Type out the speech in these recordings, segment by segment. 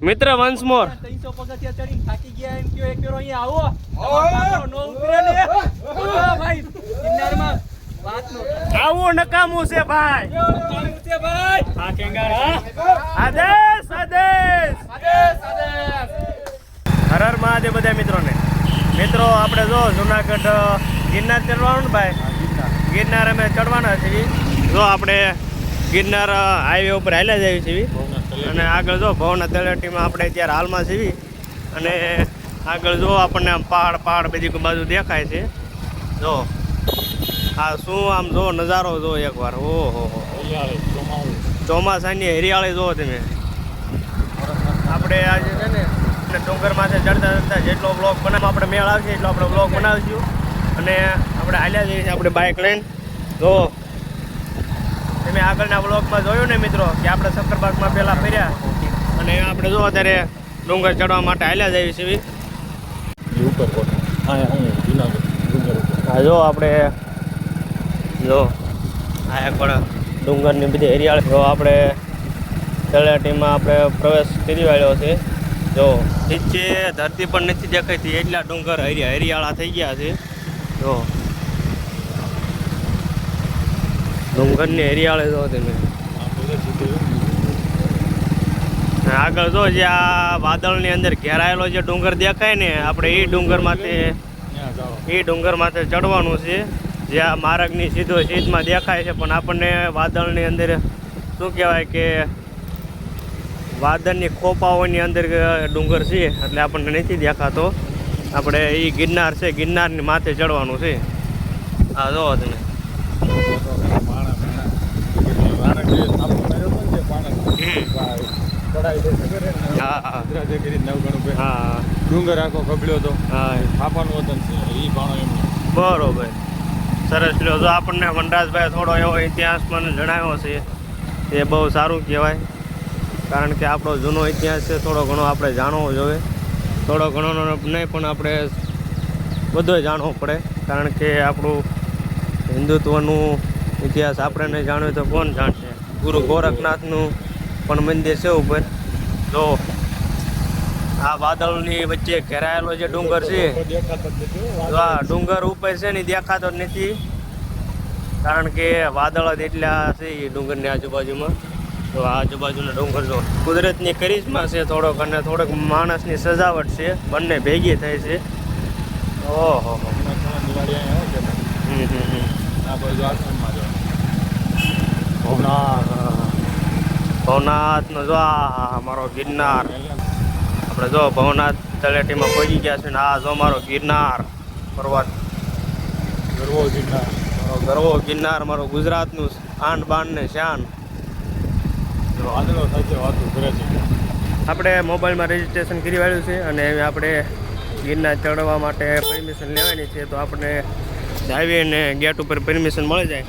મિત્ર વન્સ મોર 300 પગથિયા ચડીને થાકી ગયા એમ કયો એક ફેરો અહીંયા આવો નો ઉતરે ને ભાઈ કિનારમાં વાત નો આવું નકામું છે ભાઈ નકામું છે ભાઈ આ કેંગાર આદેશ આદેશ આદેશ આદેશ હર હર મહાદેવ બધા મિત્રોને મિત્રો આપણે જો જુનાગઢ ગિરનાર ચડવાનું ને ભાઈ ગિરનાર અમે ચડવાના છીએ જો આપણે ગિરનાર હાઈવે ઉપર હાલ્યા જઈએ છીએ અને આગળ જો ભવના તળેટીમાં આપણે અત્યારે હાલમાં છીએ અને આગળ જો આપણને આમ પહાડ બધી બાજુ દેખાય છે જો આ શું આમ જો નજારો જો એકવાર ઓહો ચોમાસાની હરિયાળી જો તમે આપણે આજે છે ને ડુંગરમાંથી ચડતા જેટલો બ્લોગ બનાવ આપણે મેળ આવશે એટલો આપણે બ્લોગ બનાવીશું અને આપણે હાલ્યા જઈએ છીએ આપણે બાઇક લઈને જો તમે આગળના બ્લોગમાં જોયું ને મિત્રો કે આપણે સક્કરબાગમાં પહેલાં ફર્યા અને આપણે જો અત્યારે ડુંગર ચડવા માટે હાલ્યા જઈએ છીએ હા જો આપણે જો આ પણ ડુંગરની બધી હરિયાળી જો આપણે તળેટીમાં આપણે પ્રવેશ કરી વાળ્યો છે જો નીચે ધરતી પણ નથી દેખાતી એટલા ડુંગર હરિયાળા થઈ ગયા છે જો ડુંગરની હરિયાળી જો તમે આગળ જો જે આ વાદળની અંદર ઘેરાયેલો જે ડુંગર દેખાય ને આપણે એ ડુંગર માથે ચડવાનું છે જે આ માર્ગની સીધમાં દેખાય છે પણ આપણને વાદળની અંદર શું કહેવાય કે વાદળની ખોપાઓની અંદર ડુંગર છે એટલે આપણને નથી દેખાતો આપણે એ ગિરનાર છે ગિરનારની માથે ચડવાનું છે હા જો તમે ડુંગર આખો કબડ્યો તો હા થાપાનું વતન છે એ પાણો એમ બરોબર સરસ લ્યો જો આપણને વનરાજભાઈ થોડો એવો ઇતિહાસ મને જણાવ્યો છે એ બહુ સારું કહેવાય કારણ કે આપણો જૂનો ઇતિહાસ છે થોડો ઘણો આપણે જાણવો જોઈએ થોડો ઘણો નહીં પણ આપણે બધો જાણવો પડે કારણ કે આપણું હિન્દુત્વનું ઇતિહાસ આપણે નહીં જાણ્યું તો કોણ જાણશે ગુરુ ગોરખનાથનું પણ મંદિર છે ઉપર જો આ વાદળની વચ્ચે ઘેરાયેલો જે ડુંગર છે આ ડુંગર ઉપર છે ને દેખાતો જ નથી કારણ કે વાદળ જ એટલા છે એ ડુંગરની આજુબાજુમાં તો આજુબાજુના ડુંગર જો કુદરતની કરિશ્મા છે થોડોક અને થોડોક માણસની સજાવટ છે બંને ભેગી થઈ છે ઓહો ભવનાથનો જો આ મારો ગિરનાર આપણે જો ભવનાથ તળેટીમાં પહોંચી ગયા છે ને આ જો મારો ગિરનાર પર્વત ગરવો ગિરનાર મારો ગુજરાતનું આન બાન ને શાન આપણે મોબાઈલમાં રજીસ્ટ્રેશન કરી વાળ્યું છે અને આપણે ગિરનાર ચડવા માટે પરમિશન લેવાની છે તો આપણે હાઈવે ને ગેટ ઉપર પરમિશન મળી જાય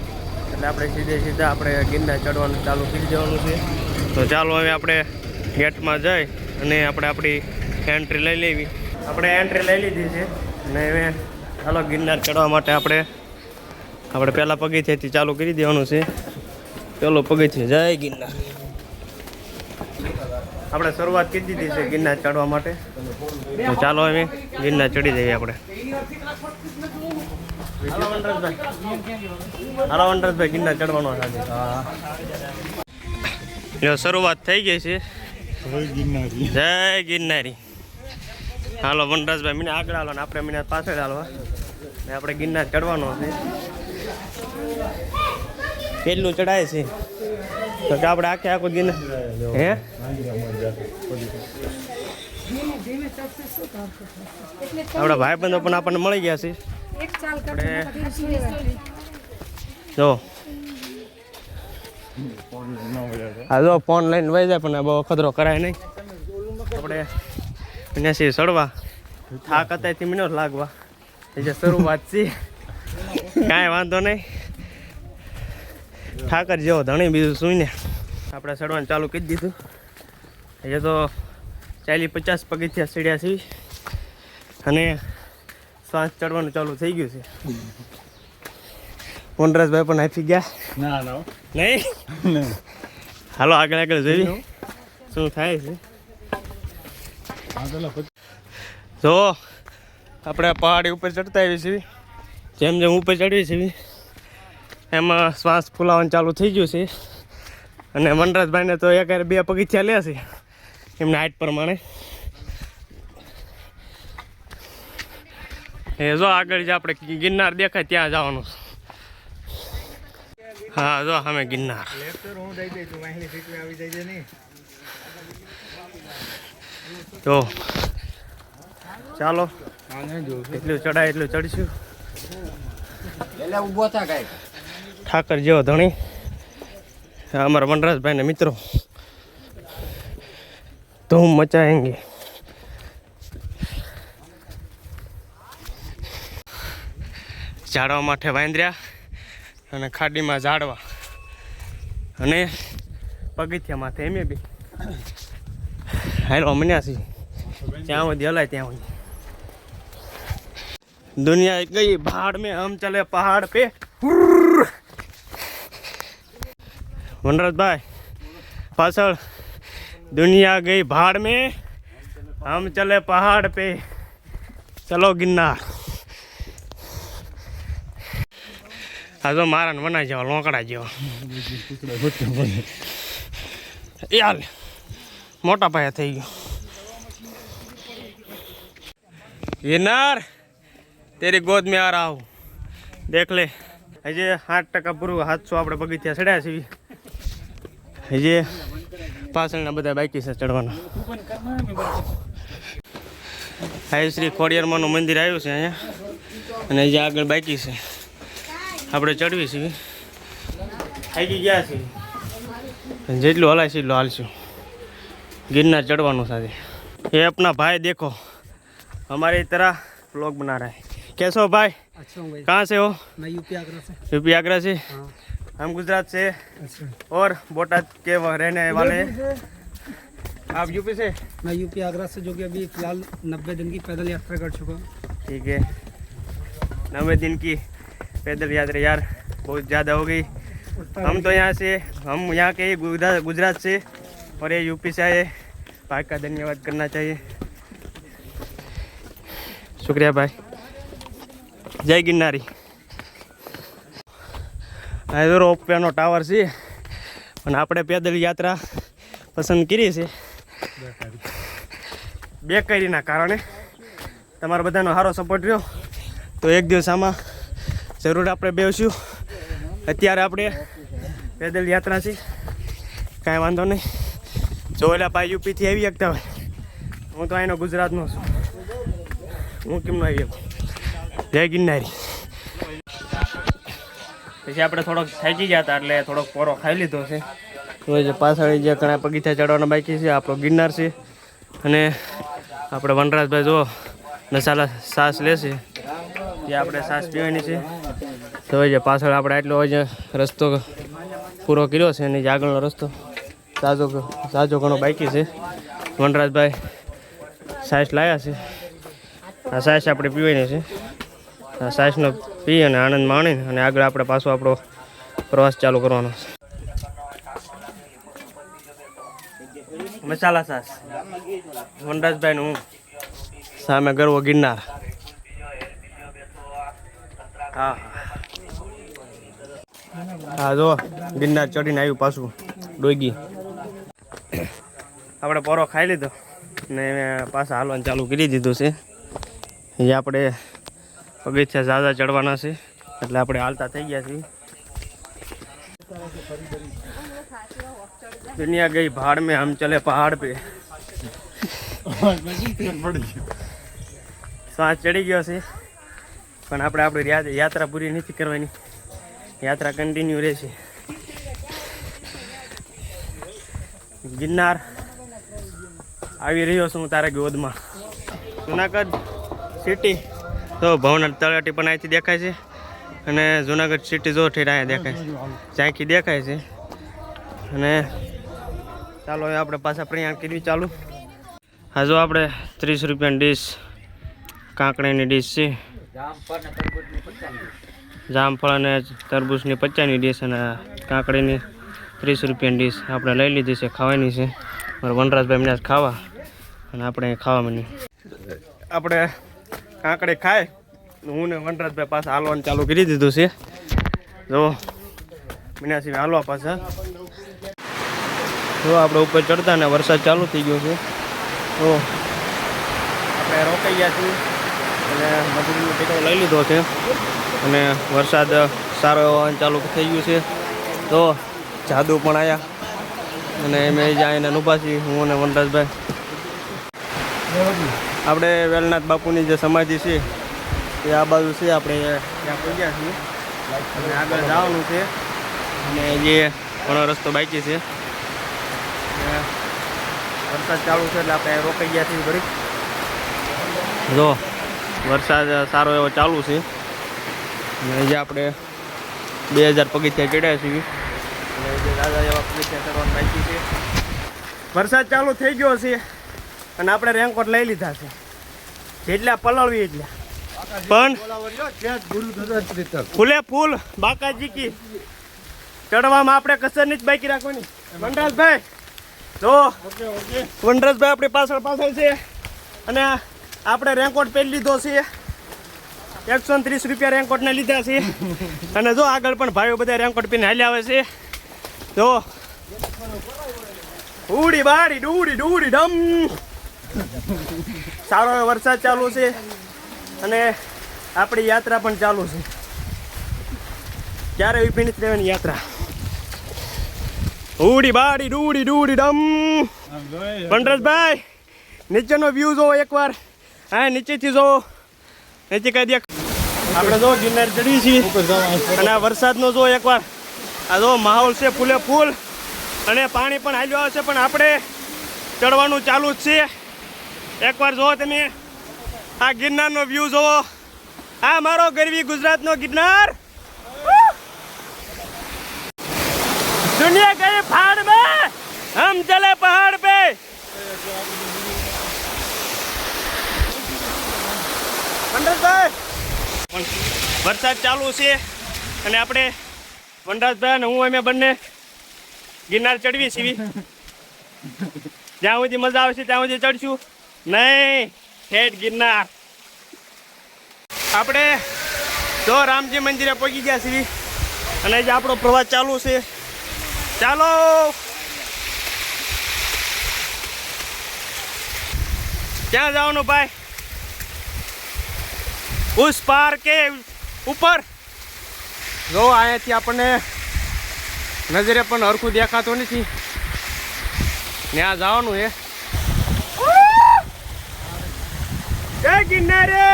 એટલે આપણે સીધા આપણે ગિરનાર ચડવાનું ચાલુ કરી દેવાનું છે તો ચાલો હવે આપણે ગેટમાં જઈ અને આપણે આપણી એન્ટ્રી લઈ લેવી આપણે એન્ટ્રી લઈ લીધી છે અને હવે ચાલો ગિરનાર ચડવા માટે આપણે પહેલાં પગથિયાથી ચાલુ કરી દેવાનું છે પેલો પગથિયું જય ગિરનાર આપણે શરૂઆત કરી દીધી છે ગિરનાર ચડવા માટે તો ચાલો હવે ગિરનાર ચડી જઈએ આપણે હાલો વનરાજભાઈ ગિરનાર ચડવાનો સાથે શરૂઆત થઈ ગઈ છે જય ગિરનારી હાલો વનરાજભાઈ મને આગળ હાલો ને આપણે મને પાછળ હાલવા ને આપણે ગિરનાર ચડવાનો છે કેટલું ચડાય છે તો કે આપણે આખું ગિરનાર હે આપણા ભાઈબંધો પણ આપણને મળી ગયા છે જો હા જો ફોન લઈને વહી જાય પણ બહુ ખતરો કરાય નહીં આપણે અહીંયાથી ચડવા થાક અત્યારથી મને લાગવા એ જે શરૂઆત છે કાંઈ વાંધો નહીં ઠાકર જેવો ધણી બીજું સુઈને આપણે ચડવાનું ચાલુ કરી દીધું એ તો 40-50 પગથિયા ચડ્યા છે અને શ્વાસ ચડવાનું ચાલુ થઈ ગયું છે વનરાજભાઈ પણ આપી ગયા નહીં હાલો આગળ જોઈ શું થાય છે જો આપણે પહાડી ઉપર ચડતા આવી છીએ, જેમ જેમ ઉપર ચડવી છીએ એમાં શ્વાસ ફૂલાવાનું ચાલુ થઈ ગયું છે. અને વનરાજભાઈને તો એક 2 પગથિયા લે છે એમના હાઈટ પ્રમાણે. એ જો આગળ જે આપણે ગિરનાર દેખાય ત્યાં જવાનું. હા જો અમે ગિરનાર. તો ચાલો એટલું ચડાય એટલું ચડીશું. ઠાકર જેવો ધણી અમારા વનરાજભાઈ ને મિત્રો ધૂમ મચાએંગે. ઝાડવા માટે વાંદર્યા અને ખાડીમાં ઝાડવા અને પગથિયા માથે એમ બી હાલો મન્યા છીએ. જ્યાં સુધી હલાય ત્યાં સુધી. दुनिया गई भाड़ में हम चले पहाड़ पे. वनराज भाई पासल दुनिया गई भाड़ में हम चले पहाड़ पे. चलो गिरनार. आज मारा ने बनाई जाओ लोकड़ा जाओ यार मोटा पाया थी गयो. गिरनार तेरी गोद में आ रहा हूँ. देख ले हजे 8% पूરું 700 આપણે પગથિયા ચડ્યા છીએ. હજી પાછળના બધા બાકી છે ચડવાના. હાઈ શ્રી ખોડિયારમાંનું મંદિર આવ્યું છે અહીંયા અને હજી આગળ બાકી છે. આપણે ચડવી છીએ, થાકી ગયા છીએ. જેટલું હલાય છે એટલું હાલશું. गिरनार चढ़वानो साथे. ये अपना भाई देखो हमारी तरह व्लॉग बना रहा है. कैसे हो भाई? अच्छा हूँ भाई. कहाँ से हो? मैं यूपी आगरा से. यूपी आगरा से. हाँ. हम गुजरात से. अच्छा. और बोटाद के रहने वाले हैं. आप यूपी से? मैं यूपी आगरा से, जो कि अभी फिलहाल 90 दिन की पैदल यात्रा कर चुका हूँ. ठीक है. 90 दिन की पैदल यात्रा यार बहुत ज़्यादा हो गई. हम तो यहाँ से, हम यहाँ के ही गुजरात से और ये यूपी से आए. भाई का धन्यवाद करना चाहिए. शुक्रिया भाई. जय गिरनारी. આ તો રોપવેનો ટાવર છે અને આપણે પેદલ યાત્રા પસંદ કરી છે બેકારીના કારણે. તમારા બધાનો સારો સપોર્ટ રહ્યો તો એક દિવસ આમાં જરૂર આપણે બેસીશું. અત્યારે આપણે પેદલ યાત્રા છે, કાંઈ વાંધો નહીં. જો એલા ભાઈ યુપીથી આવી શકતા હોય, હું તો અહીંનો ગુજરાતનો છું, હું કેમ ન આવી શકું. જય ગિરનારી. પછી આપણે થોડોક થાકી ગયા હતા એટલે થોડોક પોરો ખાઈ લીધો છે. તો જે પાછળ જે ઘણા પગથિયા ચડવાના બાકી છે આપણો ગિરનાર છે. અને આપણે વનરાજભાઈ જો મસાલા સાસ લેશે, જે આપણે સાસ પીવાની છે. તો જે પાછળ આપણે આટલો જે રસ્તો પૂરો કર્યો છે અને જે આગળનો રસ્તો સાજો ઘણો બાકી છે. વનરાજભાઈ સાસ લાવ્યા છે. આ સાસ આપણે પીવાની છે. આ સાસનો પી અને આનંદ માણીને અને આગળ આપણે પાછો આપણો પ્રવાસ ચાલુ કરવાનો છે. મસાલા સાસ વનરાજભાઈનું સામે ગરવો ગિરનાર. હા હા જો ગિરનાર ચડીને આવ્યું પાછું ડોગી. આપણે પોરો ખાઈ લીધો ને પાછા હાલવાનું ચાલુ કરી દીધું છે. એ આપણે પગથિયા ઝાઝા ચડવાના છે એટલે આપણે હાલતા થઈ ગયા છીએ. दुनिया गई भाड़ में हम चले पहाड़ पे. શ્વાસ ચડી ગયો છે પણ આપણે આપણી યાત્રા પૂરી નથી કરવાની. યાત્રા કન્ટિન્યુ રહેશે. ગિરનાર આવી રહ્યો છું હું તારા ગોદમાં. જુનાગઢ સિટી તો ભવનાથ તળેટી પણ અહીંથી દેખાય છે અને જુનાગઢ સિટી જો ઠેર અહીંયા દેખાય છે, ઝાંખી દેખાય છે. અને ચાલો હવે આપણે પાછા પ્રયાણ કરવી ચાલુ. હા જો આપણે 30 રૂપિયાની ડીશ કાંકડીની ડીશ છે. જામફળ અને તરબૂચની 50ની ડીશ અને કાંકડીની 30 રૂપિયાની ડીશ આપણે લઈ લીધી છે, ખાવાની છે. મારા વનરાજભાઈ એમને ખાવા અને આપણે ખાવા માંડીએ. આપણે કાંકડી ખાય હું ને વનરાજભાઈ પાછા હાલવાનું ચાલુ કરી દીધું છે. જો મીનાસિંહ હાલવા પાછા. જો આપણે ઉપર ચડતા ને વરસાદ ચાલુ થઈ ગયો છે. તો આપણે રોકાઈ ગયા છીએ અને મજૂરીનો ટેકો લઈ લીધો છે અને વરસાદ સારો એવો ચાલુ થઈ ગયું છે. તો જાદુ પણ આવ્યા અને મેં જાય ઊભા છીએ હું અને વનરાજભાઈ. આપણે વેલનાથ બાપુની જે સમાધિ છે એ આ બાજુ છે. આપણે ત્યાં પહોંચ્યા છીએ અને આગળ જવાનું છે અને જે ઘણો રસ્તો બાકી છે. વરસાદ ચાલુ છે એટલે આપણે રોકાઈ ગયા છીએ ઘડીક. જો વરસાદ સારો એવો ચાલુ છે અને જે આપણે 2000 પગથિયા ચડ્યા છીએ અને જે દાદા એવા પગથિયા ચડવાનું બાકી છે. વરસાદ ચાલુ થઈ ગયો છે અને આપણે રેનકોટ લઈ લીધા છે જેટલા પલળવી એટલા. પણ ફૂલે ફૂલ બાકાજી કી ચડવામાં આપણે કસરની જ બાકી રાખવાની. વનરાજભાઈ જો વનરાજભાઈ આપણી પાછળ છે અને આપણે રેનકોટ પહેરી લીધો છે. 130 રૂપિયા રેનકોટને લીધા છે અને જો આગળ પણ ભાઈઓ બધા રેનકોટ પીને હાલ્યા આવે છે. જો ઉડી બાડી ડૂડી ડૂડી ડમ. સારો એવો વરસાદ ચાલુ છે અને આપણી યાત્રા પણ ચાલુ છે. ક્યારે ઊભી નથી રહેવાની યાત્રા. ઉડી બાડી ડૂડી ડૂડી ડમ. વનરાજભાઈ નીચેનો વ્યૂ જોવો એકવાર. હા નીચેથી જોવો. નીચે કઈ દેખ. આપણે જો ગિરનાર ચડી છીએ અને આ વરસાદનો જો એકવાર. આ જો માહોલ છે ફૂલે ફૂલ અને પાણી પણ હાલ્યું આવે છે પણ આપણે ચડવાનું ચાલુ જ છે. એકવાર જુઓ તમે આ ગિરનારનો વ્યૂ જોવો. આ મારો ગરવી ગુજરાતનો ગિરનાર. दुनिया गए पहाड़ में हम चले पहाड़ पे. વરસાદ ચાલુ છે અને આપણે વનરાજભાઈ અને હું અમે બંને ગિરનાર ચડવી છીએ. જ્યાં સુધી મજા આવશે ત્યાં સુધી ચડશું નહીં. ઠેઠ ગિરનાર આપણે જો રામજી મંદિરે પહોંચી ગયા છીએ અને જે આપણો પ્રવાસ ચાલુ છે. ચાલો ક્યાં જવાનું ભાઈ? ઉસ પાર કે ઉપર જો અહીંયાથી આપણને નજરે પણ હરખું દેખાતું નથી. ત્યાં જવાનું છે. જય ગિરનારે.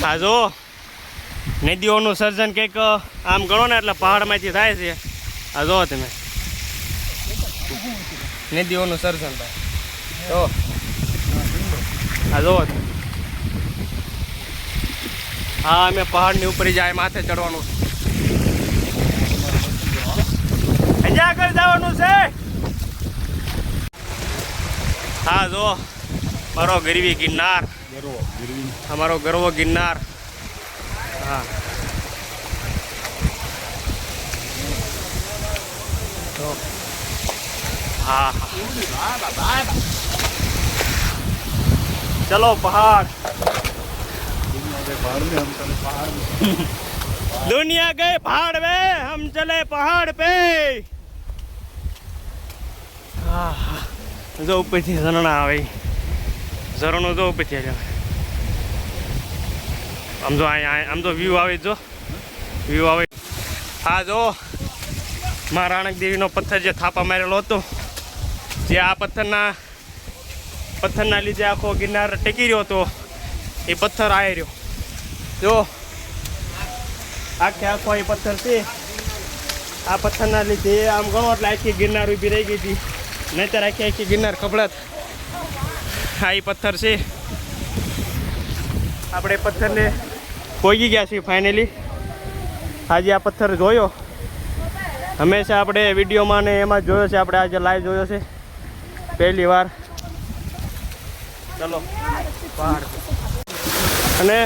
આ જો નદીઓનું સર્જન કંઈક આમ ગણો ને એટલે પહાડમાંથી થાય છે. આ જો તમે નદીઓનું સર્જન થાય તો આ જો. હા અમે પહાડની ઉપર જાય માથે ચડવાનું. હજી આગળ જવાનું છે. હા જો મારો ગરવી ગિરનાર. અમારો ગરવો ગિરનાર. હા તો હા चलो पहाड़. दुनिया गए पहाड़ में हम चले पहाड़ पे. जो ઉપરથી ઝરણા આવે. ઝરણો જો ઉપરથી આવે. આમ જો આમ તો વ્યૂ આવે. જો વ્યૂ આવે. હા જો મા રાણક દેવીનો પથ્થર જે થાપા મારેલો હતો જે આ પથ્થરના લીધે આખો ગિરનાર ટેકી રહ્યો હતો એ પથ્થર આવી રહ્યો. જો આખો એ પથ્થર છે. આ પથ્થરના લીધે આમ ગણો એટલે આખી ગિરનાર ઊભી રહી ગઈ હતી. નહીંતર આખી ગિરનાર ખબડાત. આ એ પથ્થર છે. આપણે પથ્થરને પહોંચી ગયા છીએ ફાઇનલી. આજે આ પથ્થર જોયો. હંમેશા આપણે વિડીયોમાં ને એમાં જોયો છે. આપણે આજે લાઈવ જોયો છે પહેલી વાર. ચલો પહાડ અને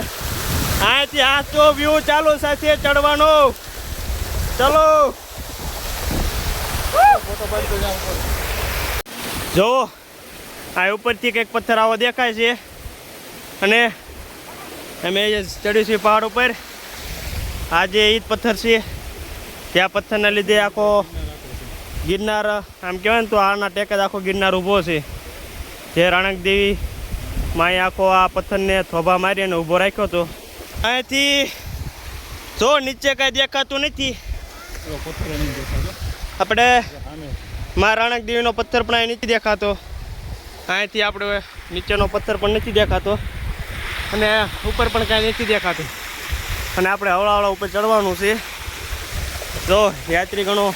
અહીંયાથી આજો વ્યૂ ચાલુ સાથે ચડવાનો. ચલો જો આ ઉપરથી કંઈક પથ્થર આવો દેખાય છે અને અમે ચડ્યું છીએ પહાડ ઉપર. આજે એ જ પથ્થર છે. ત્યાં પથ્થરના લીધે આખો ગિરનાર આમ કહેવાય ને તો આના ટેકે જ આખો ગિરનાર ઊભો છે. જે રાણક દેવી માએ આખો આ પથ્થરને થોભા મારી અને ઊભો રાખ્યો હતો. અહીંથી જો નીચે કાંઈ દેખાતું નથી. આપણે મા રાણક દેવીનો પથ્થર પણ અહીં નથી દેખાતો. અહીંથી આપણે નીચેનો પથ્થર પણ નથી દેખાતો અને ઉપર પણ કાંઈ નથી દેખાતું. અને આપણે હવળા ઉપર ચડવાનું છે. જો યાત્રી ઘણો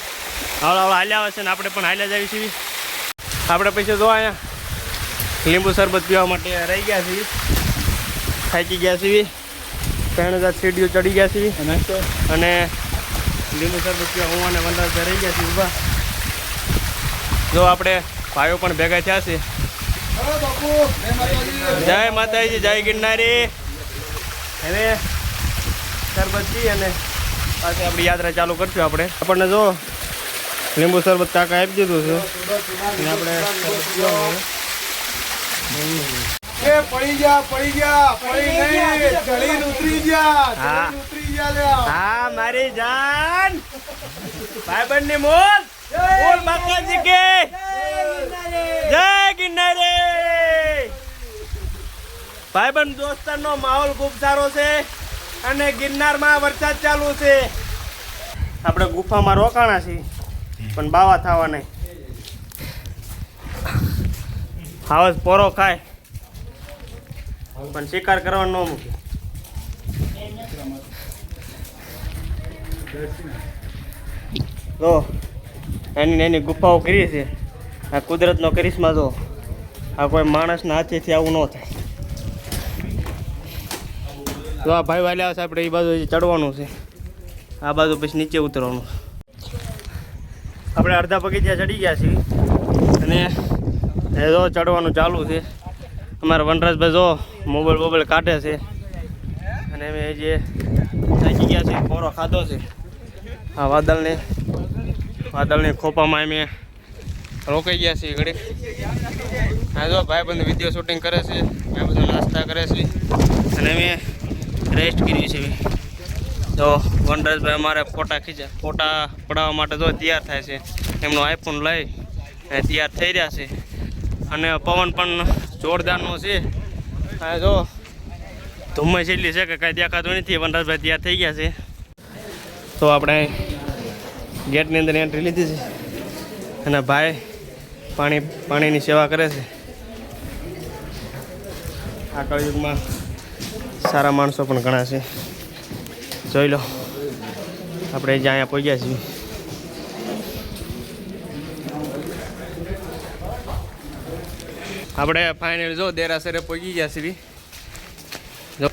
હવળા હાલ્યા આવે છે ને આપણે પણ હાલ્યા જ આવી છીએ. આપણે પછી જો અહીંયા લીંબુ શરબત પીવા માટે રહી ગયા છીએ. થાકી ગયા છીએ. 3000 સીડીઓ ચડી ગયા છીએ અને લીંબુ શરબત પીવા હું અને વનરાજ રહી ગયા છીએ ઊભા. જો આપણે ભાઈઓ પણ ભેગા થયા છે. જય માતાજી, જય ગિરનારી. હવે શરબત પી અને પાછી આપણી યાત્રા ચાલુ કરશું. આપણને જો લીંબુ શરબત કાકા આપી દીધું છે અને આપણે શરબત પીવાનું. હા મારી જાન ભાઈબંધ ની મોત બોલ માતાજી કે જય ગિરનારી. ભાઈબંધ દોસ્તારનો માહોલ ખૂબ સારો છે અને ગિરનારમાં વરસાદ ચાલુ છે. આપણે ગુફામાં રોકાણા છીએ પણ બાવા થવા નહીં. હાવસ પોરો ખાય પણ શિકાર કરવાનો ન મૂકે. જો એની એની ગુફાઓ કરી છે. આ કુદરતનો કરિશ્મા. જો આ કોઈ માણસના હાથેથી આવું ન થાય. જો આ ભાઈ વાલ્યા છે. આપણે એ બાજુ ચડવાનું છે. આ બાજુ પછી નીચે ઉતરવાનું. આપણે અડધા પગથિયા ચડી ગયા છીએ અને એ જો ચડવાનું ચાલુ છે. અમારા વનરાજભાઈ જો મોબાઈલ કાઢે છે અને અમે જે થાકી ગયા છે. પોરો ખાધો છે. આ વાદળની ખોપામાં અમે રોકાઈ ગયા છીએ ઘડી. હા જો ભાઈ બંધ વિડીયો શૂટિંગ કરે છે. આ બધું નાસ્તા કરે છે અને અમે રેસ્ટ કરી છે. તો વનરાજભાઈ અમારે ફોટા પડાવવા માટે જો તૈયાર થાય છે. એમનો આઈફોન લઈ અને તૈયાર થઈ રહ્યા છે અને પવન પણ જોરદારનો છે. હા જો ધુમ્મસ એટલી છે કે કાંઈ દેખાતું નથી. વનરાજભાઈ તૈયાર થઈ ગયા છે. તો આપણે ગેટની અંદર એન્ટ્રી લીધી છે અને ભાઈ પાણીની સેવા કરે છે. આ કળયુગમાં સારા માણસો પણ ઘણા છે. જોઈ લો આપણે જ્યાં અહીંયા પહોંચ્યા છીએ. આપણે ફાઇનલ જો દેરાસરે પહોંચી ગયા છીએ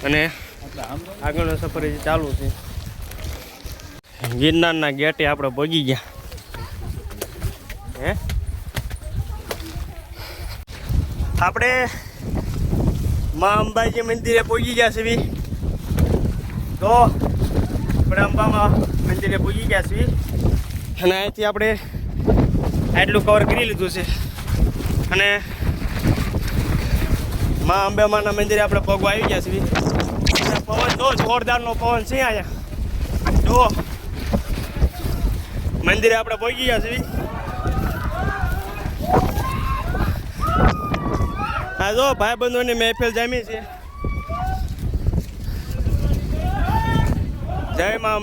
અને આગળનો સફર હજી ચાલુ છે. ગિરનારના ગેટે આપણે પહોંચી ગયા. હે આપણે મા અંબાજી મંદિરે પહોંચી ગયા છીએ. તો આપણે અંબામાં મંદિરે પહોંચી ગયા છીએ અને અહીંથી આપણે આટલું કવર કરી લીધું છે અને મા અંબામાના મંદિરે આપણે પગવા આવી ગયા છીએ. પવન જો જોરદારનો પવન છે અહીંયા. જો મંદિરે આપણે પહોંચી ગયા છીએ. હા જો ભાઈબંધોની મહેફિલ જામી છે. જય મા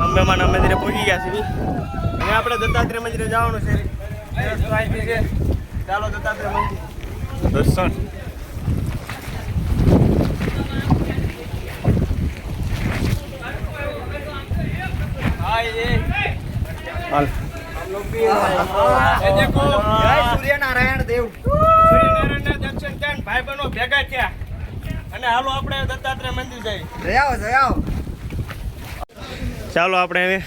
અંબેમાના મંદિરે પહોંચી ગયા છીએ. અને આપણે દત્તાત્રેય મંદિરે જવાનું છે. ચાલો દત્તાત્રેય મંદિર દર્શન. હાલ સૂર્યનારાયણ દેવ સૂર્યનારાયણના દર્શન થયા. ભાઈ બહેનો ભેગા થયા અને હાલો આપણે દત્તાત્રેય મંદિર જઈએ. ચાલો આપણે હવે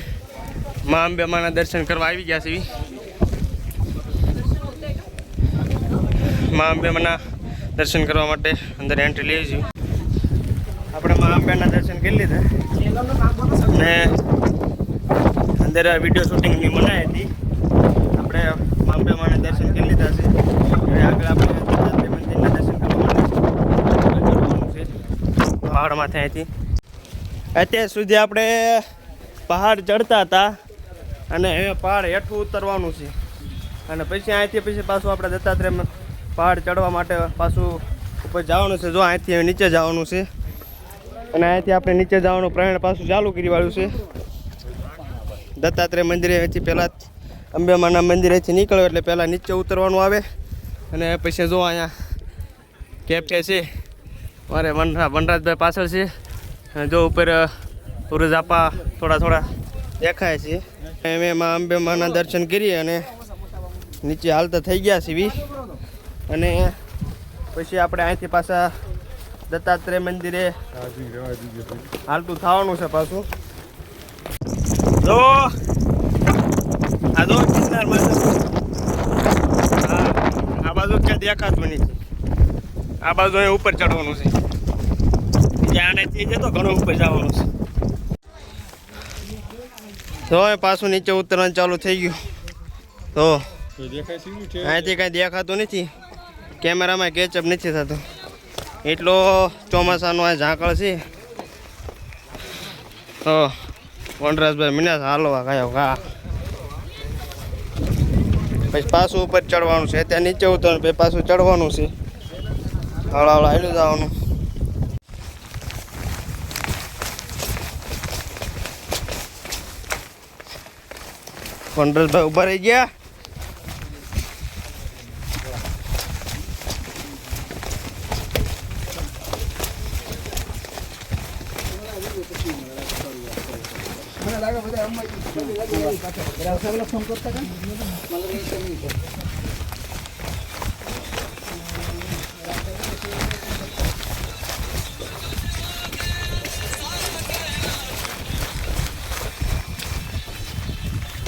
મા અંબેમાના દર્શન કરવા આવી ગયા છીએ. મા અંબેમાના દર્શન કરવા માટે અંદર એન્ટ્રી લઈએ છીએ. આપણે મા અંબેના દર્શન કરી લીધા ને અંદર વિડીયો શૂટિંગની મનાઈ હતી. આપણે અંબે માને દર્શન કરી લીધા છે. હવે આગળ આપણે દત્તાત્રેય મંદિરના દર્શન કરવા માટે પહાડમાં ત્યાંથી અત્યાર સુધી આપણે પહાડ ચડતા હતા અને હવે પહાડ હેઠું ઉતરવાનું છે. અને પછી અહીંથી પછી પાછું આપણે દત્તાત્રેય પહાડ ચડવા માટે પાછું ઉપર જવાનું છે. જો અહીંથી નીચે જવાનું છે અને અહીંથી આપણે નીચે જવાનું પ્રયાણ પાછું ચાલુ કરી વાળ્યું છે. દત્તાત્રેય મંદિરે અહીંથી પહેલાં અંબેમાના મંદિરેથી નીકળ્યો એટલે પહેલાં નીચે ઉતરવાનું આવે અને પછી જો અહીંયા કેફે છે મારે વનરાજભાઈ પાછળ છે અને જો ઉપર ઉરજાપા થોડા દેખાય છે. એમાં અંબેમાના દર્શન કરીએ અને નીચે હાલતા થઈ ગયા છીએ અને પછી આપણે અહીંથી પાછા દત્તાત્રેય મંદિરે હાલતું થવાનું છે પાછું. જો આ જો ગિરનારમાં હા આ બાજુ ક્યાં દેખાતું નહીં. આ બાજુ અહીં ઉપર ચડવાનું છે. જ્યાં આનેથી જતો ઘણું ઉપર જવાનું છે. તો પાછું નીચે ઉતરવાનું ચાલુ થઈ ગયું. તો અહીંથી કાંઈ દેખાતું નથી. કેમેરામાં કેચઅપ નથી થતું. એટલો ચોમાસાનો આ ઝાકળ છે. તો વનરાજભાઈ મીનાસ હાલવા ગયો ઘા. પછી પાછું ઉપર ચડવાનું છે. ત્યાં નીચે ઉતરવાનું પછી પાછું ચડવાનું છે. હળા હાલ્યું જવાનું. વનરાજભાઈ ઉભા રહી ગયા.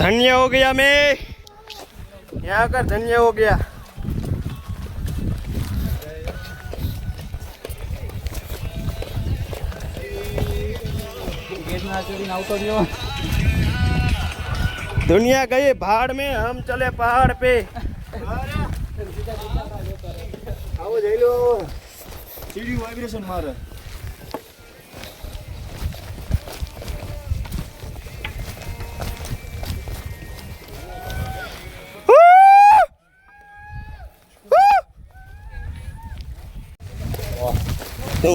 धन्य हो गया मैं यहाँ कर धन्य हो गया. दुनिया गई भाड़ में हम चले पहाड़ पे. आओ जई लो सीडी वाइब्रेशन मारे. तो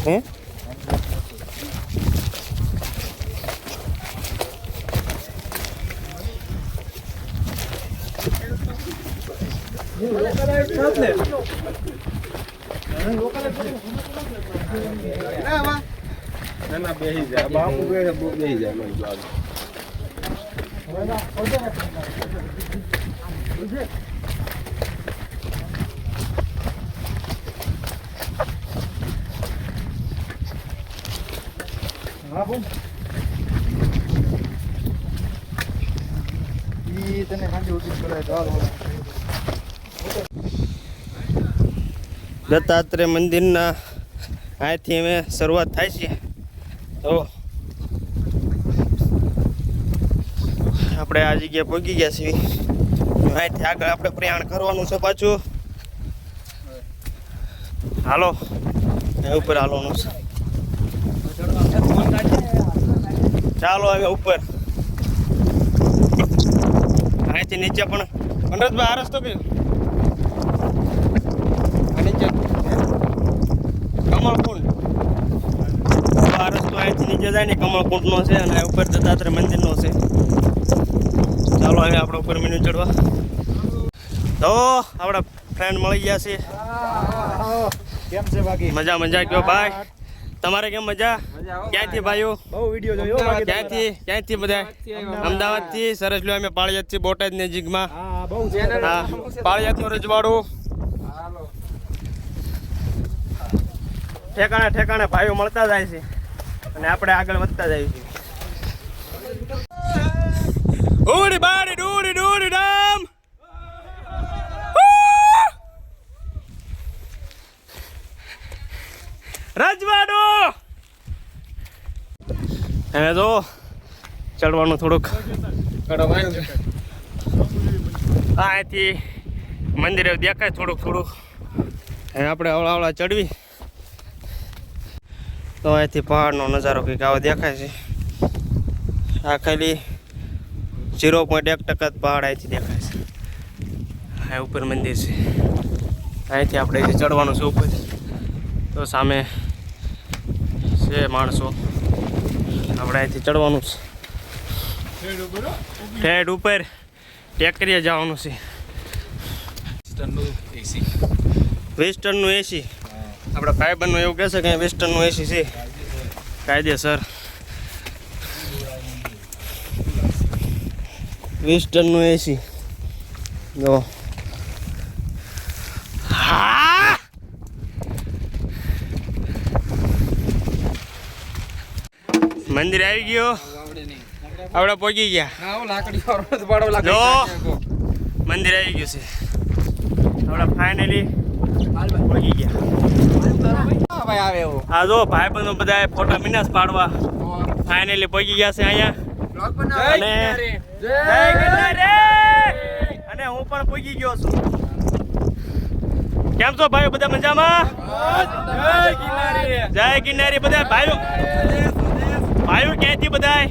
हैं ના બેહી જાય બાપુ બેહી જાય મારી બાજુ. દત્તાત્રેય મંદિરના અહીંથી અમે શરૂઆત થાય છે. તો આપણે આ જગ્યાએ પહોંચી ગયા છીએ. અહીંથી આગળ આપણે પ્રયાણ કરવાનું છે પાછું. હાલો ઉપર હાલવાનું છે. ચાલો હવે ઉપર. અહીંથી નીચે પણ વનરાજભાઈ આ રસ્તો કયો? નીચે કમળકુંડ. આ રસ્તો અહીંથી નીચે જાય ને કમળકુંડનો છે અને ઉપર દત્તાત્રેય મંદિરનો છે. ચાલો હવે આપણે ઉપર મેનુ ચડવા. તો આપણા ફ્રેન્ડ મળી ગયા છે. કેમ છે બાકી? મજા કયો ભાઈ? તમારે કેમ મજા? ક્યાંથી ભાઈઓ? બહુ વિડીયો જોયો. ક્યાંથી બધા? અમદાવાદથી. સરસ લ્યો અમે પાળિયાદથી બોટાદ નજીકમાં. હા પાળિયાદનું રજવાડું. ઠેકાણે ભાઈઓ મળતા જાય છે અને આપણે આગળ વધતા જાય છે. ઉડી બાડી ડૂડી ડામ. રજવાડો. હવે તો ચડવાનું થોડુંક હા અહીંથી મંદિરે દેખાય થોડુંક અને આપણે અવળા ચડવી તો અહીંથી પહાડનો નજારો કંઈક આવો દેખાય છે. આ ખાલી 0.1% જ પહાડ અહીંથી દેખાય છે. આ ઉપર મંદિર છે. અહીંથી આપણે ચડવાનું છે ઉપર. તો સામે છે માણસો. આપણે અહીંથી ચડવાનું છે ઠેઠ ઉપર ટેકરીએ જવાનું છે. 20 ટનનું એસી આપણા ભાઈબંધનું એવું કહેશે કે 20 ટનનું એસી છે કાયદેસર. 20 ટનનું એસી જો. હા મંદિર આવી ગયો. આપણે પહોંચી ગયા. જો મંદિર આવી ગયું છે. આપણે ફાઇનલી પહોંચી ગયા. હા જો ભાઈબંધો બધા ફોટા મિનાસ પાડવા ફાઇનલી પહોંચી ગયા છે અહીંયા. અને જય ગિરનારી! અને હું પણ પહોંચી ગયો છું. કેમ છો ભાઈઓ બધા મજામાં? જય ગિરનારી બધા ભાઈઓ. ભાઈઓ ક્યાંથી બધા?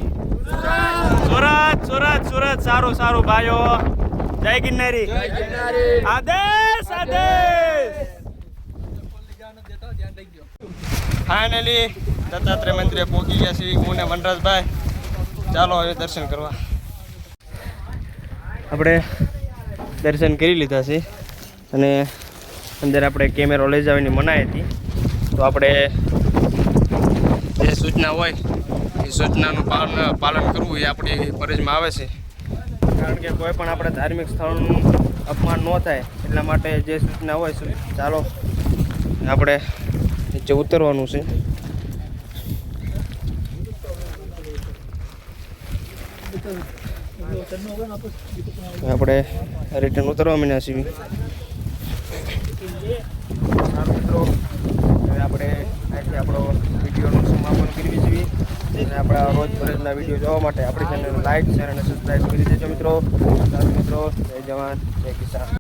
સુરત. સારું ભાઈઓ. જય ગિરનારી. આદેશ. ફાઇનલી દત્તાત્રેય મંદિરે પહોંચી ગયા છીએ હું ને વનરાજભાઈ. ચાલો હવે દર્શન કરવા. આપણે દર્શન કરી લીધા છે અને અંદર આપણે કેમેરો લઈ જવાની મનાઈ હતી. તો આપણે જે સૂચના હોય એ સૂચનાનું પાલન કરવું એ આપણી ફરજમાં આવે છે. કારણ કે કોઈ પણ આપણે ધાર્મિક સ્થળનું અપમાન ન થાય એટલા માટે જે સૂચના હોય ચાલો આપણે નીચે ઉતરવાનું છે. આપણે રિટર્ન ઉતરવા માંડ્યા છીએ. મિત્રો હવે આપણે અહીંથી આપણો વિડીયોનું સમાપન કરવી જોઈએ. અને આપણા રોજબરોજના વિડીયો જોવા માટે આપણી ચેનલને લાઈક શેર અને સબસ્ક્રાઈબ કરી દેજો મિત્રો. જય જવાન જય કિસાન.